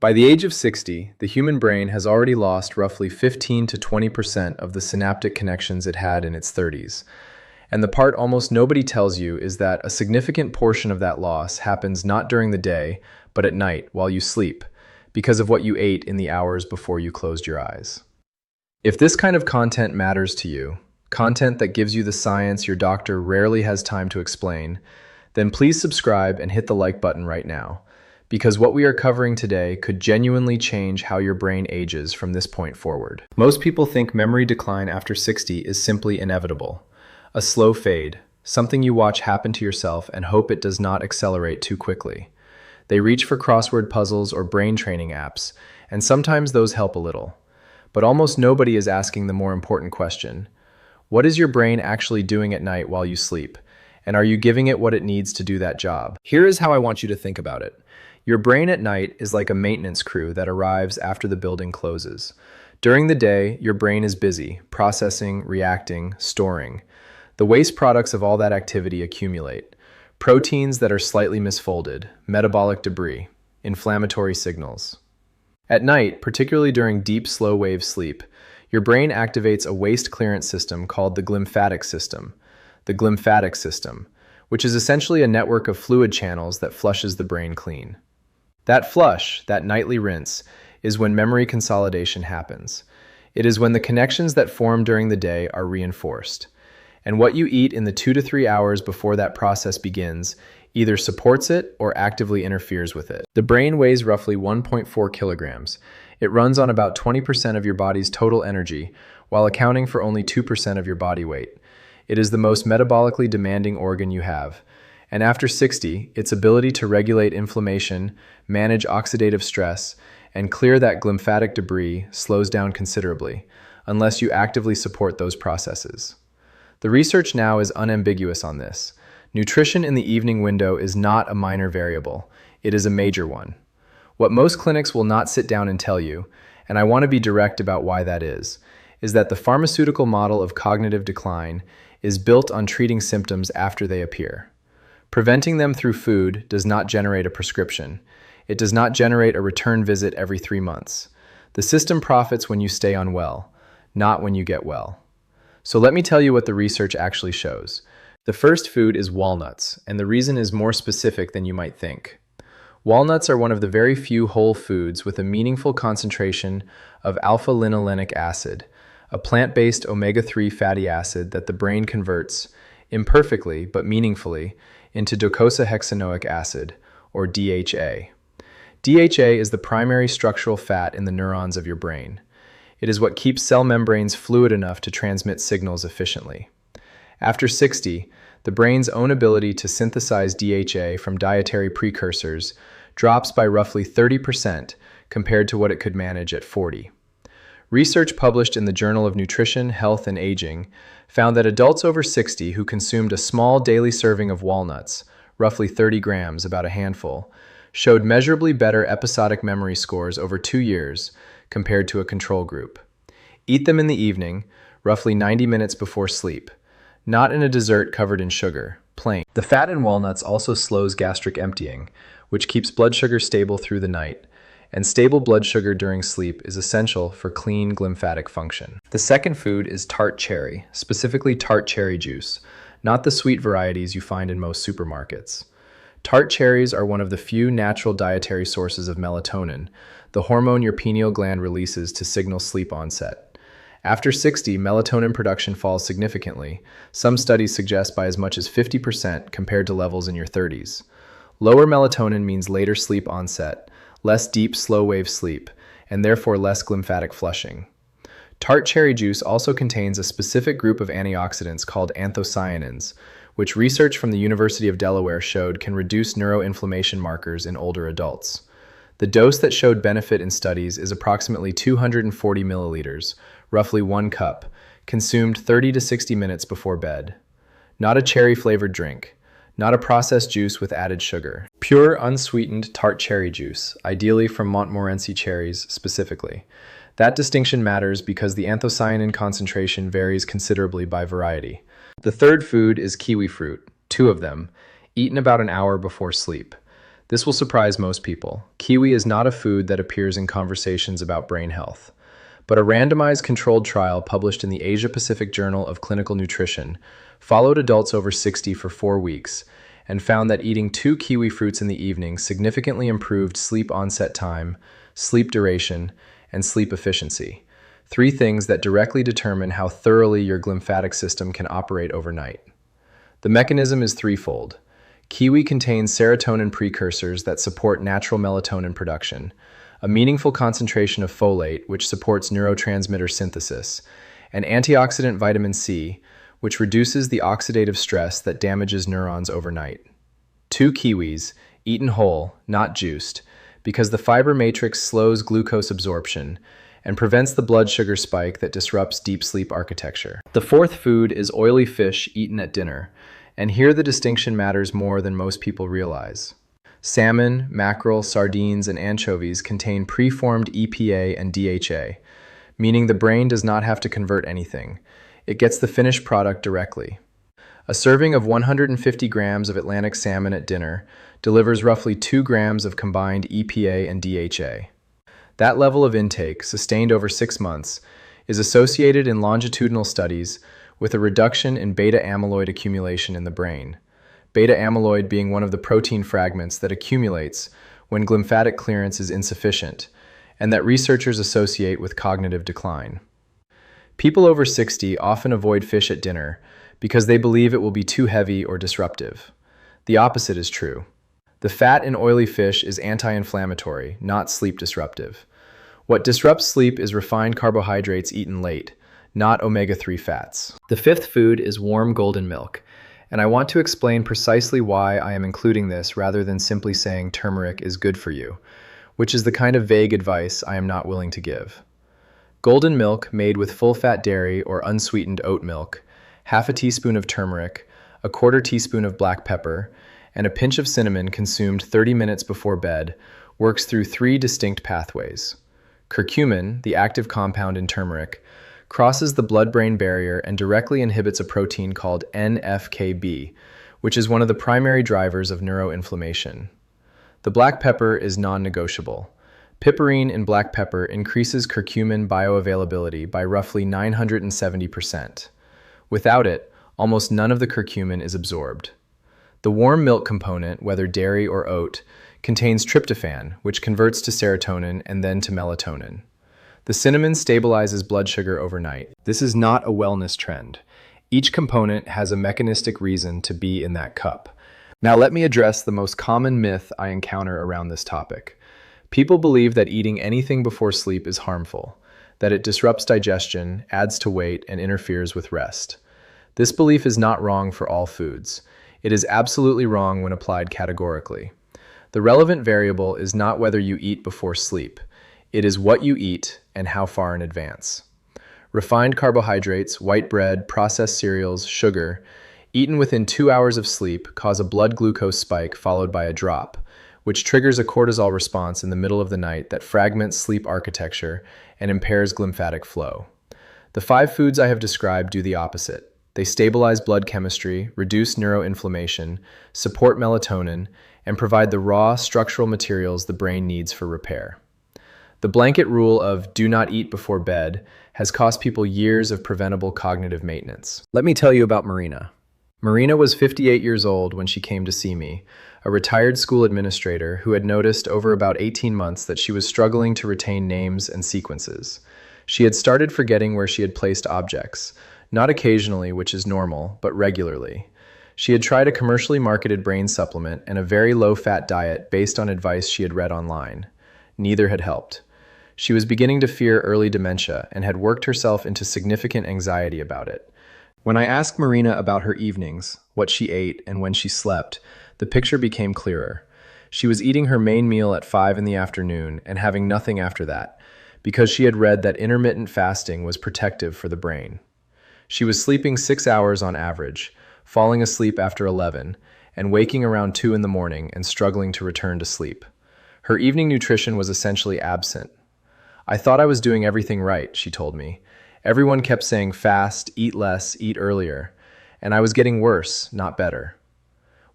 By the age of 60, the human brain has already lost roughly 15 to 20% of the synaptic connections it had in its 30s. And the part almost nobody tells you is that a significant portion of that loss happens not during the day, but at night while you sleep, because of what you ate in the hours before you closed your eyes. If this kind of content matters to you, content that gives you the science your doctor rarely has time to explain, then please subscribe and hit the like button right now, because what we are covering today could genuinely change how your brain ages from this point forward. Most people think memory decline after 60 is simply inevitable, a slow fade, something you watch happen to yourself and hope it does not accelerate too quickly. They reach for crossword puzzles or brain training apps, and sometimes those help a little. But almost nobody is asking the more important question: what is your brain actually doing at night while you sleep? And are you giving it what it needs to do that job? Here is how I want you to think about it. Your brain at night is like a maintenance crew that arrives after the building closes. During the day, your brain is busy, processing, reacting, storing. The waste products of all that activity accumulate. Proteins that are slightly misfolded, metabolic debris, inflammatory signals. At night, particularly during deep, slow-wave sleep, your brain activates a waste clearance system called the glymphatic system. The glymphatic system, which is essentially a network of fluid channels that flushes the brain clean. That flush, that nightly rinse, is when memory consolidation happens. It is when the connections that form during the day are reinforced. And what you eat in the 2 to 3 hours before that process begins either supports it or actively interferes with it. The brain weighs roughly 1.4 kilograms. It runs on about 20% of your body's total energy, while accounting for only 2% of your body weight. It is the most metabolically demanding organ you have. And after 60, its ability to regulate inflammation, manage oxidative stress, and clear that glymphatic debris slows down considerably, unless you actively support those processes. The research now is unambiguous on this. Nutrition in the evening window is not a minor variable. It is a major one. What most clinics will not sit down and tell you, and I want to be direct about why that is that the pharmaceutical model of cognitive decline is built on treating symptoms after they appear. Preventing them through food does not generate a prescription. It does not generate a return visit every 3 months. The system profits when you stay unwell, not when you get well. So let me tell you what the research actually shows. The first food is walnuts, and the reason is more specific than you might think. Walnuts are one of the very few whole foods with a meaningful concentration of alpha-linolenic acid, a plant-based omega-3 fatty acid that the brain converts, imperfectly but meaningfully, into docosahexaenoic acid, or DHA. DHA is the primary structural fat in the neurons of your brain. It is what keeps cell membranes fluid enough to transmit signals efficiently. After 60, the brain's own ability to synthesize DHA from dietary precursors drops by roughly 30% compared to what it could manage at 40. Research published in the Journal of Nutrition, Health, and Aging found that adults over 60 who consumed a small daily serving of walnuts, roughly 30 grams, about a handful, showed measurably better episodic memory scores over 2 years compared to a control group. Eat them in the evening, roughly 90 minutes before sleep, not in a dessert covered in sugar, plain. The fat in walnuts also slows gastric emptying, which keeps blood sugar stable through the night, and stable blood sugar during sleep is essential for clean glymphatic function. The second food is tart cherry, specifically tart cherry juice, not the sweet varieties you find in most supermarkets. Tart cherries are one of the few natural dietary sources of melatonin, the hormone your pineal gland releases to signal sleep onset. After 60, melatonin production falls significantly, some studies suggest by as much as 50% compared to levels in your 30s. Lower melatonin means later sleep onset, less deep, slow-wave sleep, and therefore less glymphatic flushing. Tart cherry juice also contains a specific group of antioxidants called anthocyanins, which research from the University of Delaware showed can reduce neuroinflammation markers in older adults. The dose that showed benefit in studies is approximately 240 milliliters, roughly 1 cup, consumed 30 to 60 minutes before bed. Not a cherry-flavored drink, not a processed juice with added sugar. Pure, unsweetened tart cherry juice, ideally from Montmorency cherries specifically. That distinction matters because the anthocyanin concentration varies considerably by variety. The third food is kiwi fruit, 2 of them, eaten about an hour before sleep. This will surprise most people. Kiwi is not a food that appears in conversations about brain health, but a randomized controlled trial published in the Asia-Pacific Journal of Clinical Nutrition followed adults over 60 for 4 weeks and found that eating 2 kiwi fruits in the evening significantly improved sleep onset time, sleep duration, and sleep efficiency, 3 things that directly determine how thoroughly your glymphatic system can operate overnight. The mechanism is threefold. Kiwi contains serotonin precursors that support natural melatonin production, a meaningful concentration of folate, which supports neurotransmitter synthesis, and antioxidant vitamin C, which reduces the oxidative stress that damages neurons overnight. 2 kiwis, eaten whole, not juiced, because the fiber matrix slows glucose absorption and prevents the blood sugar spike that disrupts deep sleep architecture. The 4th food is oily fish eaten at dinner, and here the distinction matters more than most people realize. Salmon, mackerel, sardines, and anchovies contain preformed EPA and DHA, meaning the brain does not have to convert anything. It gets the finished product directly. A serving of 150 grams of Atlantic salmon at dinner delivers roughly 2 grams of combined EPA and DHA. That level of intake, sustained over 6 months, is associated in longitudinal studies with a reduction in beta-amyloid accumulation in the brain, beta-amyloid being one of the protein fragments that accumulates when glymphatic clearance is insufficient, and that researchers associate with cognitive decline. People over 60 often avoid fish at dinner because they believe it will be too heavy or disruptive. The opposite is true. The fat in oily fish is anti-inflammatory, not sleep disruptive. What disrupts sleep is refined carbohydrates eaten late, not omega-3 fats. The 5th food is warm golden milk, and I want to explain precisely why I am including this rather than simply saying turmeric is good for you, which is the kind of vague advice I am not willing to give. Golden milk made with full-fat dairy or unsweetened oat milk, half a teaspoon of turmeric, a quarter teaspoon of black pepper, and a pinch of cinnamon consumed 30 minutes before bed works through 3 distinct pathways. Curcumin, the active compound in turmeric, crosses the blood-brain barrier and directly inhibits a protein called NF-κB, which is one of the primary drivers of neuroinflammation. The black pepper is non-negotiable. Piperine in black pepper increases curcumin bioavailability by roughly 970%. Without it, almost none of the curcumin is absorbed. The warm milk component, whether dairy or oat, contains tryptophan, which converts to serotonin and then to melatonin. The cinnamon stabilizes blood sugar overnight. This is not a wellness trend. Each component has a mechanistic reason to be in that cup. Now let me address the most common myth I encounter around this topic. People believe that eating anything before sleep is harmful, that it disrupts digestion, adds to weight, and interferes with rest. This belief is not wrong for all foods. It is absolutely wrong when applied categorically. The relevant variable is not whether you eat before sleep. It is what you eat and how far in advance. Refined carbohydrates, white bread, processed cereals, sugar, eaten within 2 hours of sleep cause a blood glucose spike followed by a drop, which triggers a cortisol response in the middle of the night that fragments sleep architecture and impairs glymphatic flow. The 5 foods I have described do the opposite. They stabilize blood chemistry, reduce neuroinflammation, support melatonin, and provide the raw structural materials the brain needs for repair. The blanket rule of do not eat before bed has cost people years of preventable cognitive maintenance. Let me tell you about Marina. Marina was 58 years old when she came to see me, a retired school administrator who had noticed over about 18 months that she was struggling to retain names and sequences. She had started forgetting where she had placed objects, not occasionally, which is normal, but regularly. She had tried a commercially marketed brain supplement and a very low-fat diet based on advice she had read online. Neither had helped. She was beginning to fear early dementia and had worked herself into significant anxiety about it. When I asked Marina about her evenings, what she ate, and when she slept, the picture became clearer. She was eating her main meal at 5 in the afternoon and having nothing after that, because she had read that intermittent fasting was protective for the brain. She was sleeping 6 hours on average, falling asleep after 11, and waking around 2 in the morning and struggling to return to sleep. Her evening nutrition was essentially absent. I thought I was doing everything right, she told me. Everyone kept saying fast, eat less, eat earlier, and I was getting worse, not better.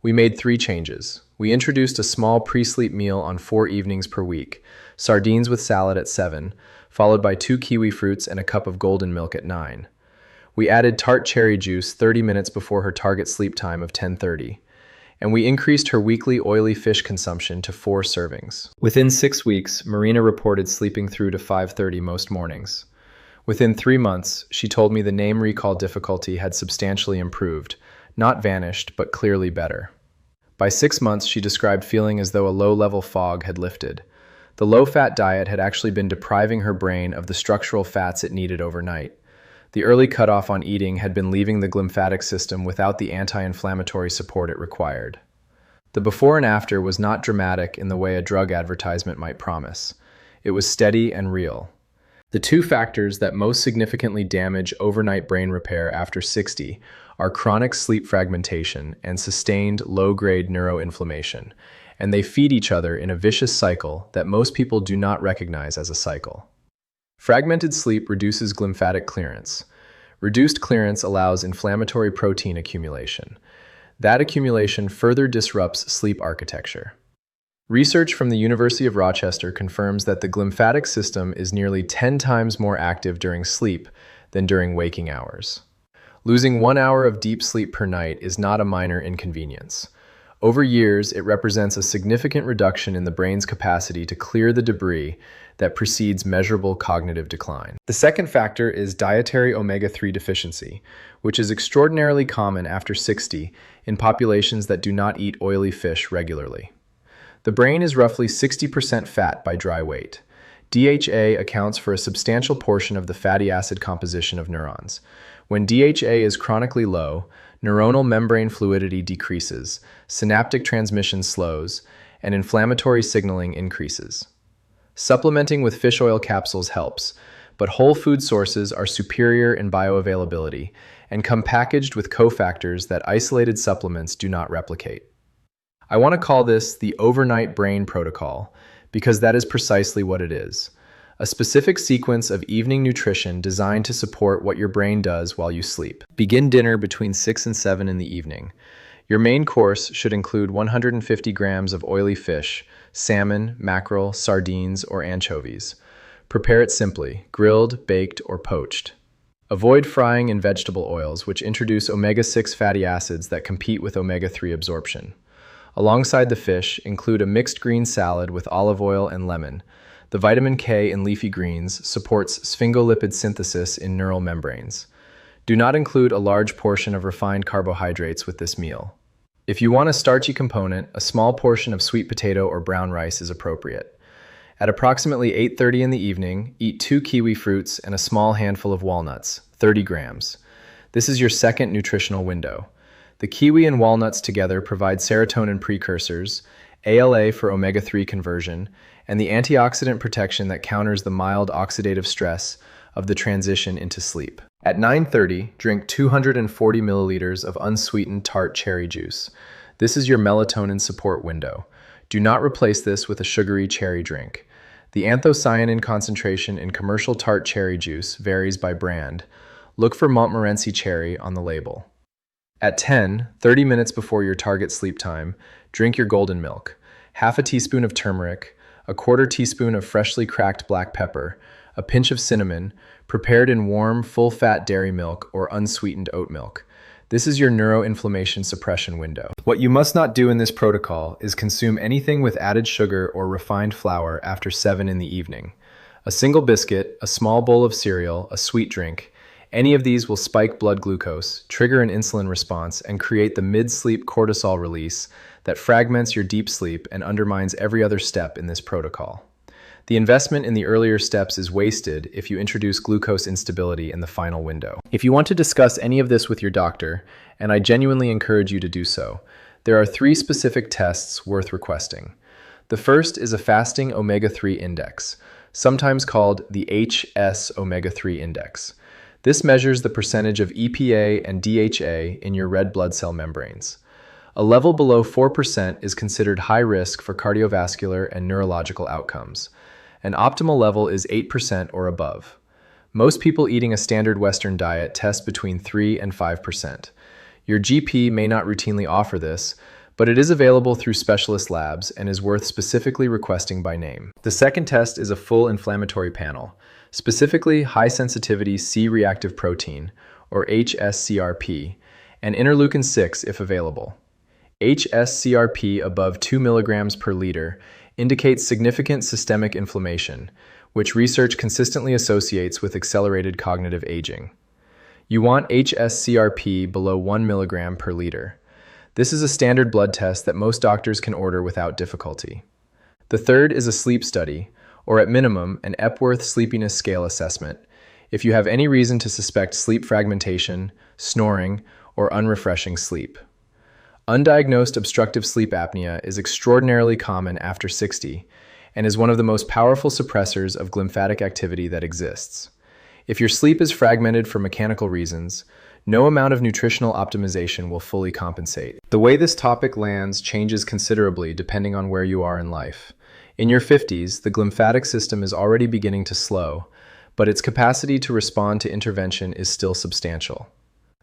We made 3 changes. We introduced a small pre-sleep meal on 4 evenings per week, sardines with salad at 7, followed by 2 kiwi fruits and a cup of golden milk at 9. We added Tart cherry juice 30 minutes before her target sleep time of 10:30. And we increased her weekly oily fish consumption to 4 servings. Within 6 weeks, Marina reported sleeping through to 5:30 most mornings. Within 3 months, she told me the name recall difficulty had substantially improved, not vanished, but clearly better. By 6 months, she described feeling as though a low-level fog had lifted. The low-fat diet had actually been depriving her brain of the structural fats it needed overnight. The early cutoff on eating had been leaving the glymphatic system without the anti-inflammatory support it required. The before and after was not dramatic in the way a drug advertisement might promise. It was steady and real. The 2 factors that most significantly damage overnight brain repair after 60 are chronic sleep fragmentation and sustained low-grade neuroinflammation, and they feed each other in a vicious cycle that most people do not recognize as a cycle. Fragmented sleep reduces glymphatic clearance. Reduced clearance allows inflammatory protein accumulation. That accumulation further disrupts sleep architecture. Research from the University of Rochester confirms that the glymphatic system is nearly 10 times more active during sleep than during waking hours. Losing 1 hour of deep sleep per night is not a minor inconvenience. Over years, it represents a significant reduction in the brain's capacity to clear the debris that precedes measurable cognitive decline. The second factor is dietary omega-3 deficiency, which is extraordinarily common after 60 in populations that do not eat oily fish regularly. The brain is roughly 60% fat by dry weight. DHA accounts for a substantial portion of the fatty acid composition of neurons. When DHA is chronically low, neuronal membrane fluidity decreases, synaptic transmission slows, and inflammatory signaling increases. Supplementing with fish oil capsules helps, but whole food sources are superior in bioavailability and come packaged with cofactors that isolated supplements do not replicate. I want to call this the overnight brain protocol because that is precisely what it is. A specific sequence of evening nutrition designed to support what your brain does while you sleep. Begin dinner between 6 and 7 in the evening. Your main course should include 150 grams of oily fish, salmon, mackerel, sardines, or anchovies. Prepare it simply, grilled, baked, or poached. Avoid frying in vegetable oils, which introduce omega-6 fatty acids that compete with omega-3 absorption. Alongside the fish, include a mixed green salad with olive oil and lemon. The vitamin K in leafy greens supports sphingolipid synthesis in neural membranes. Do not include a large portion of refined carbohydrates with this meal. If you want a starchy component, a small portion of sweet potato or brown rice is appropriate. At approximately 8:30 in the evening, eat 2 kiwi fruits and a small handful of walnuts, 30 grams. This is your second nutritional window. The kiwi and walnuts together provide serotonin precursors, ALA for omega-3 conversion, and the antioxidant protection that counters the mild oxidative stress of the transition into sleep. At 9:30, drink 240 milliliters of unsweetened Tart cherry juice. This is your melatonin support window. Do not replace this with a sugary cherry drink. The anthocyanin concentration in commercial Tart cherry juice varies by brand. Look for Montmorency cherry on the label. At 10, 30 minutes before your target sleep time, drink your golden milk. Half a teaspoon of turmeric, a quarter teaspoon of freshly cracked black pepper, a pinch of cinnamon, prepared in warm, full-fat dairy milk or unsweetened oat milk. This is your neuroinflammation suppression window. What you must not do in this protocol is consume anything with added sugar or refined flour after 7 in the evening. A single biscuit, a small bowl of cereal, a sweet drink, any of these will spike blood glucose, trigger an insulin response, and create the mid-sleep cortisol release that fragments your deep sleep and undermines every other step in this protocol. The investment in the earlier steps is wasted if you introduce glucose instability in the final window. If you want to discuss any of this with your doctor, and I genuinely encourage you to do so, there are 3 specific tests worth requesting. The first is a fasting omega-3 index, sometimes called the HS omega-3 index. This measures the percentage of EPA and DHA in your red blood cell membranes. A level below 4% is considered high risk for cardiovascular and neurological outcomes. An optimal level is 8% or above. Most people eating a standard Western diet test between 3 and 5%. Your GP may not routinely offer this, but it is available through specialist labs and is worth specifically requesting by name. The second test is a full inflammatory panel, specifically high-sensitivity C-reactive protein, or HSCRP, and interleukin-6 if available. HSCRP above 2 milligrams per liter indicates significant systemic inflammation, which research consistently associates with accelerated cognitive aging. You want HSCRP below 1 milligram per liter. This is a standard blood test that most doctors can order without difficulty. The third is a sleep study, or at minimum, an Epworth Sleepiness Scale assessment, if you have any reason to suspect sleep fragmentation, snoring, or unrefreshing sleep. Undiagnosed obstructive sleep apnea is extraordinarily common after 60 and is one of the most powerful suppressors of glymphatic activity that exists. If your sleep is fragmented for mechanical reasons, no amount of nutritional optimization will fully compensate. The way this topic lands changes considerably depending on where you are in life. In your 50s, the glymphatic system is already beginning to slow, but its capacity to respond to intervention is still substantial.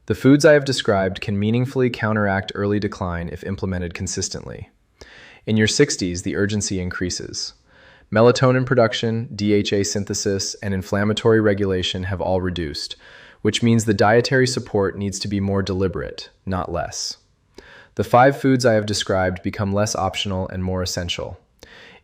The foods I have described can meaningfully counteract early decline if implemented consistently. In your 60s, the urgency increases. Melatonin production, DHA synthesis, and inflammatory regulation have all reduced, which means the dietary support needs to be more deliberate, not less. The 5 foods I have described become less optional and more essential.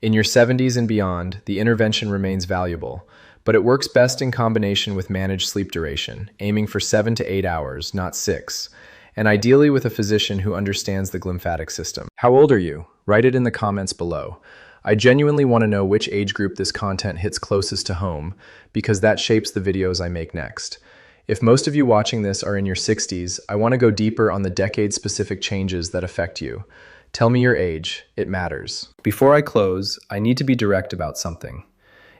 In your 70s and beyond, the intervention remains valuable, but it works best in combination with managed sleep duration, aiming for 7 to 8 hours, not 6, and ideally with a physician who understands the glymphatic system. How old are you? Write it in the comments below. I genuinely want to know which age group this content hits closest to home, because that shapes the videos I make next. If most of you watching this are in your 60s, I want to go deeper on the decade-specific changes that affect you. Tell me your age, it matters. Before I close, I need to be direct about something.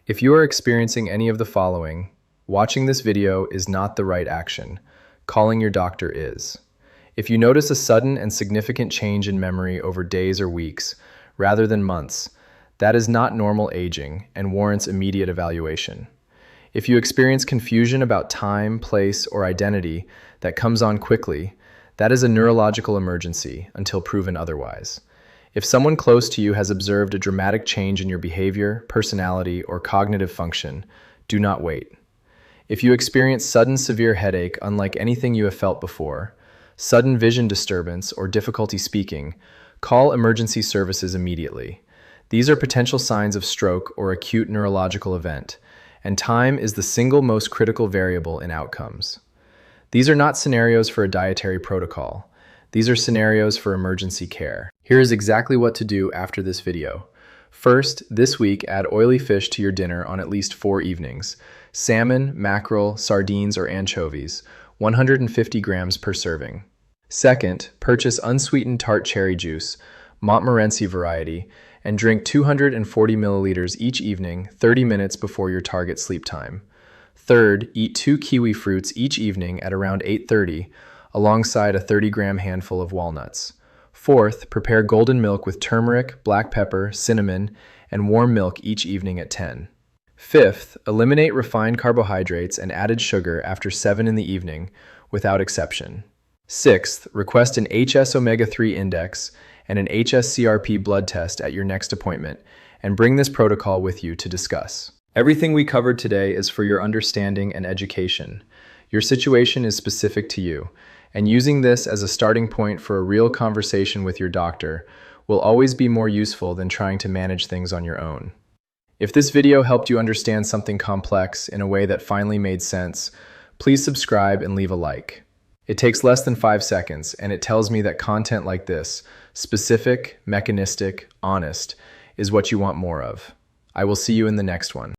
If you are experiencing any of the following, watching this video is not the right action. Calling your doctor is. If you notice a sudden and significant change in memory over days or weeks, rather than months, that is not normal aging and warrants immediate evaluation. If you experience confusion about time, place, or identity that comes on quickly, that is a neurological emergency until proven otherwise. If someone close to you has observed a dramatic change in your behavior, personality, or cognitive function, do not wait. If you experience sudden severe headache unlike anything you have felt before, sudden vision disturbance, or difficulty speaking, call emergency services immediately. These are potential signs of stroke or acute neurological event, and time is the single most critical variable in outcomes. These are not scenarios for a dietary protocol. These are scenarios for emergency care. Here is exactly what to do after this video. First, this week add oily fish to your dinner on at least 4 evenings. Salmon, mackerel, sardines, or anchovies, 150 grams per serving. Second, purchase unsweetened tart cherry juice, Montmorency variety, and drink 240 milliliters each evening 30 minutes before your target sleep time. Third, eat 2 kiwi fruits each evening at around 8:30, alongside a 30-gram handful of walnuts. Fourth, prepare golden milk with turmeric, black pepper, cinnamon, and warm milk each evening at 10. Fifth, eliminate refined carbohydrates and added sugar after 7 in the evening, without exception. Sixth, request an HS omega-3 index and an HSCRP blood test at your next appointment, and bring this protocol with you to discuss. Everything we covered today is for your understanding and education. Your situation is specific to you, and using this as a starting point for a real conversation with your doctor will always be more useful than trying to manage things on your own. If this video helped you understand something complex in a way that finally made sense, please subscribe and leave a like. It takes less than 5 seconds, and it tells me that content like this, specific, mechanistic, honest, is what you want more of. I will see you in the next one.